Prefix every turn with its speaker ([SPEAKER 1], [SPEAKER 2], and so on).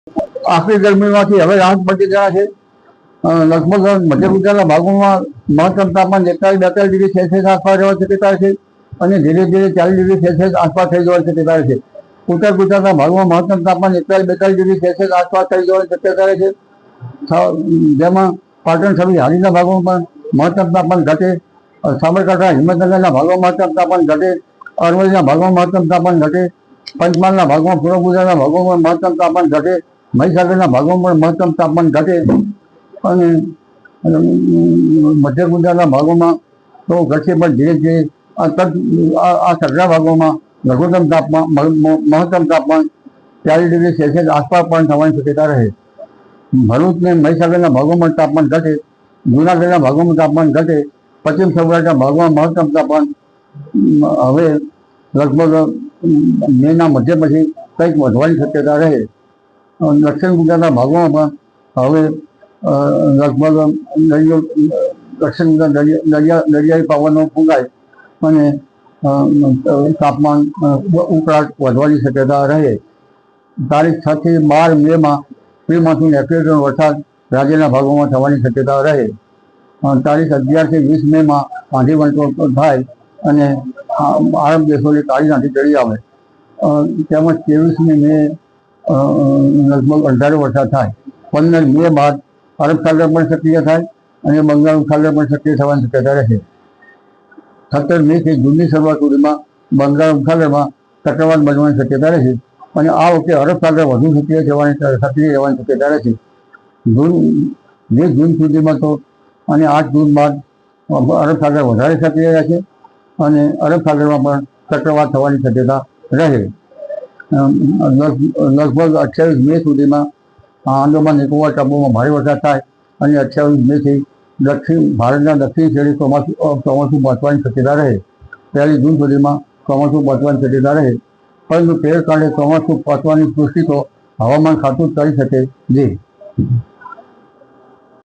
[SPEAKER 1] આખરી ગરમીમાંથી હવે રાહત મળી ગયા છે। લગભગ મધ્ય ગુજરાતના ભાગોમાં મહત્તમ તાપમાન 41-42 ડિગ્રી સેલ્સિયસ આસપાસ રહેવાની શક્યતા છે અને ધીરે ધીરે 40 ડિગ્રી સેલ્સિયસ આસપાસ થઈ જવાની શક્યતા છે। ઉત્તર ગુજરાતના ભાગમાં મહત્તમ તાપમાન 41-42 ડિગ્રી સેલ્સિયસ આસપાસ થઈ જવાની શક્યતા છે, જેમાં પાટણ સહિત હારીના ભાગોમાં મહત્તમ તાપમાન ઘટે, સાબરકાંઠા હિંમતનગરના ભાગોમાં મહત્તમ તાપમાન ઘટે, અરવલ્લીના ભાગોમાં મહત્તમ તાપમાન ઘટે, પંચમહાલના ભાગોમાં, પૂર્વ ગુજરાતના ભાગોમાં મહત્તમ તાપમાન ઘટે, મહીસાગરના ભાગોમાં મહત્તમ તાપમાન ઘટે અને મધ્ય ગુજરાતના ભાગોમાં તો ઘટશે, પણ ધીરે ધીરે આ સગળા ભાગોમાં લઘુત્તમ તાપમાન મહત્તમ તાપમાન 40 ડિગ્રી સેલ્સિયસ આસપાસ પણ થવાની શક્યતા રહે। ભરૂચ ને મહીસાગરના ભાગોમાં તાપમાન ઘટે, જૂનાગઢના ભાગોમાં તાપમાન ઘટે, પશ્ચિમ સૌરાષ્ટ્રના ભાગોમાં મહત્તમ તાપમાન હવે લગભગ મેના મધ્ય પછી કંઈક વધવાની શક્યતા રહે। દક્ષિણ ગુજરાતના ભાગોમાં હવે લગભગ દક્ષિણ દરિયાઈ પવનો ફૂંકાય અને તાપમાન ઉકળાટ વધવાની શક્યતા રહે। તારીખ 6 થી 12 મેમાં પ્રી મોન્સૂન એક્ટિવિટીનો વરસાદ રાજ્યના ભાગોમાં થવાની શક્યતા રહે। તારીખ 11 થી 20 મેમાં આંધી વંટોળ થાય અને આરબ દેશોની કાળી આંધી ચડી આવે, તેમજ 23 મે લગભગ અંધારો વરસાદ થાય। 15 મે બાદ અરબ સાગર પણ સક્રિય થાય અને બંગાળ ઉપસાગર પણ સક્રિય થવાની શક્યતા રહે। 17 મે થી જૂનની શરૂઆત સુધીમાં બંગાળ ઉપસાગરમાં ચક્રવાત બનવાની શક્યતા રહેશે અને આ વખતે અરબ સાગર વધુ સક્રિય રહેવાની શક્યતા રહેશે। જૂન સુધીમાં તો અને 8 જૂન બાદ અરબ સાગર વધારે સક્રિય રહેશે અને અરબ સાગરમાં પણ ચક્રવાત થવાની શક્યતા રહે। લગભગ 28 મે સુધીમાં આંદામાન નિકોબાર ટાપુમાં ભારે વરસાદ થાય અને 28 મેથી ભારતના દક્ષિણ છેડે ચોમાસું પહોંચવાની શક્યતા રહે। 1 જૂન સુધીમાં ચોમાસું પહોંચવાની શક્યતા રહે, પરંતુ 13 કાળે ચોમાસું પહોંચવાની પુષ્ટિ તો હવામાન ખાતું કરી શકે છે।